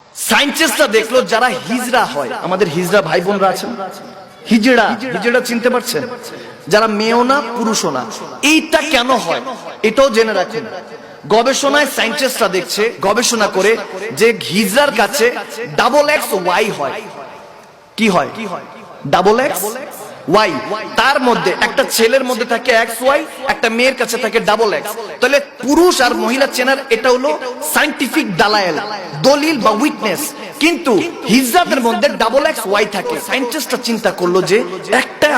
সায়েন্টিস্টরা দেখলো যারা হিজড়া হয়, আমাদের হিজড়া ভাই বোনরা আছেন, হিজড়া চিনতে পারছেন, যারা মেয়েও না পুরুষও না, এইটা কেন হয় এটাও জেনে রাখুন। গবেষণায় সায়েন্টিস্টরা দেখছে, গবেষণা করে, যে হিজড়ার কাছে ডাবল এক্স ওয়াই হয়। কি হয়? Double X Y. তার মধ্যে একটা ছেলের মধ্যে থাকে এক্স ওয়াই, একটা মেয়ের কাছে থাকে ডাবল এক্স। তাহলে পুরুষ আর মহিলা চেনার এটা হলো সায়েন্টিফিক দালায়েল, দলিল বা উইটনেস। কিন্তু হিজড়াদের মধ্যে ডাবল এক্স ওয়াই থাকে। সায়েন্টিস্টরা চিন্তা করলো যে একটা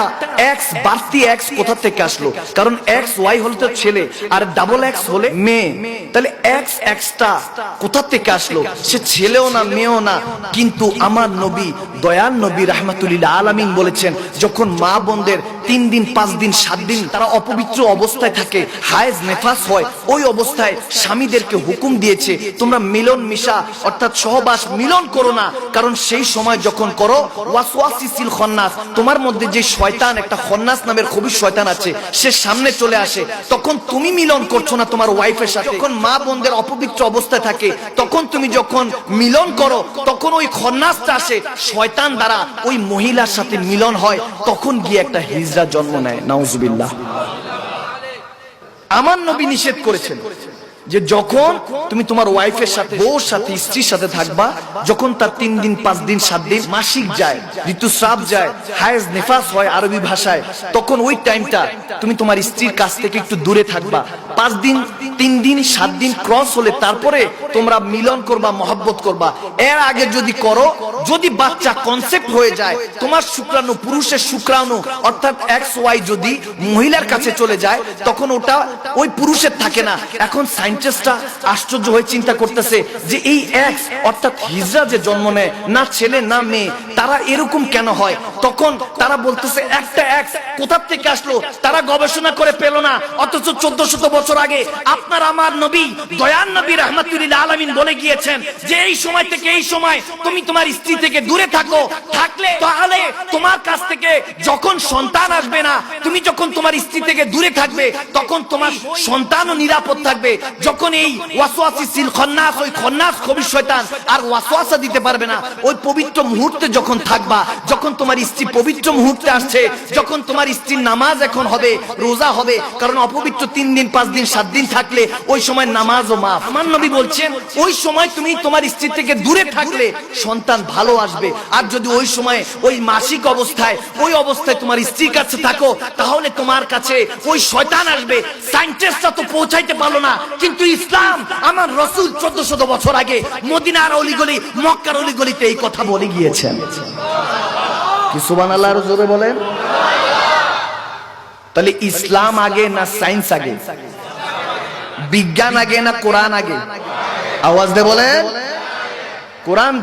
এক্স, বাড়তি এক্স কোথা থেকে আসলো? কারণ এক্স ওয়াই হলে তো ছেলে আর ডাবল এক্স হলে মেয়ে, তাহলে এক্স এক্সটা কোথা থেকে আসলো? সে ছেলেও না মেয়েও না। কিন্তু আমার নবী, দয়াল নবী রাহমাতুল্লিল আলামিন বলেছেন, যখন মা বোনদের 3 দিন 5 দিন 7 দিন তারা অপবিত্র অবস্থায় থাকে, হায়েজ নেফাস হয়, ওই অবস্থায় স্বামীদেরকে হুকুম দিয়েছে তোমরা মিলন মিশা অর্থাৎ সহবাস মিলন করো না। কারণ সেই সময় যখন করো, ওয়াসওয়াসিসিল খন্নাস, তোমার মধ্যে যে শয়তান, একটা খন্নাস নামের খবিশ শয়তান আছে, সে সামনে চলে আসে। তখন তুমি মিলন করছো না তোমার ওয়াইফের সাথে। যখন মা বোনদের অপবিত্র অবস্থায় থাকে, তখন তুমি যখন মিলন করো, তখন ওই খন্নাসটা আসে, শয়তান দ্বারা ওই মহিলার সাথে মিলন হয়, তখন গিয়ে একটা হিজড়া জন্ম নেয়। নাউজুবিল্লাহ। আমার নবী নিষেধ করেছেন যে যখন তুমি তোমার ওয়াইফের সাথে, বউর সাথে, স্ত্রীর সাথে থাকবা, যখন তার 3 দিন 5 দিন 7 দিন মাসিক যায়, ঋতুস্রাব যায়, হায়েজ নেফাস হয় আরবি ভাষায়, তখন ওই টাইমটা তুমি তোমার স্ত্রীর কাছ থেকে একটু দূরে থাকবা। 5 দিন 3 দিন 7 দিন ক্রস হলে তারপরে তোমরা মিলন করবা, মহব্বত করবা। এর আগে যদি করো, যদি বাচ্চা কনসেপ্ট হয়ে যায়, তোমার শুক্রাণু, পুরুষের শুক্রাণু অর্থাৎ এক্স ওয়াই যদি মহিলার কাছে চলে যায়, তখন ওটা ওই পুরুষের থাকে না। এখন সায়েন্টিস্টরা আশ্চর্য হয়ে চিন্তা করতেছে যে এই এক্স অর্থাৎ হিজড়া যে জন্ম নেয়, না ছেলে না মেয়ে, তারা এরকম কেন হয়? তখন তারা বলতেছে একটা এক্স কোথা থেকে আসলো? তারা গবেষণা করে পেল না, অথচ 1400 বছর আগে আপনার আমার নবী, দয়াল নবী রাহমাতুল্লিল আলামিন বলে গিয়েছেন যে এই সময় থেকে এই সময় তুমি তোমার স্ত্রী থেকে দূরে থাকো। থাকলে তাহলে তোমার কাছ থেকে যখন সন্তান আসবে না, তুমি যখন তোমার স্ত্রী থেকে দূরে থাকবে, তখন তোমার সন্তানও নিরাপদ থাকবে। যখন এই ওয়াসওয়াসিসিল খন্নাস, ওই খন্নাস খবিশ শয়তান আর ওয়াসওয়াসা দিতে পারবে না। ওই পবিত্র মুহূর্তে যখন থাকবা, যখন তোমার স্ত্রী পবিত্র মুহূর্তে আসছে, যখন তোমার স্ত্রীর নামাজ এখন হবে, রোজা হবে, কারণ অপবিত্র 3 দিন 5 দিন 7 দিন থাকলে ওই সময় নামাজও মাফ। আমার নবী বলছেন ওই সময় তুমি তোমার স্ত্রী থেকে দূরে থাকলে সন্তান ভালো আসবে। আর যদি ওই সময় ওই মাসিক অবস্থায়, ওই অবস্থায় তোমার স্ত্রীর কাছে থাকো, তাহলে তোমার কাছে ওই শয়তান আসবে। সায়েন্টিস্টরা তো পৌঁছাইতে পারলো না, কিন্তু ইসলাম, আমার রাসূল 1400 বছর আগে মদিনার অলিগলি, মক্কার অলিগলিতে এই কথা বলে গিয়েছেন। কি সুবহানাল্লাহর জোরে বলেন? তাহলে ইসলাম আগে না সায়েন্স আগে? বিজ্ঞান আগে না কোরআন আগে? আওয়াজ দিয়ে বলেন। কোরআন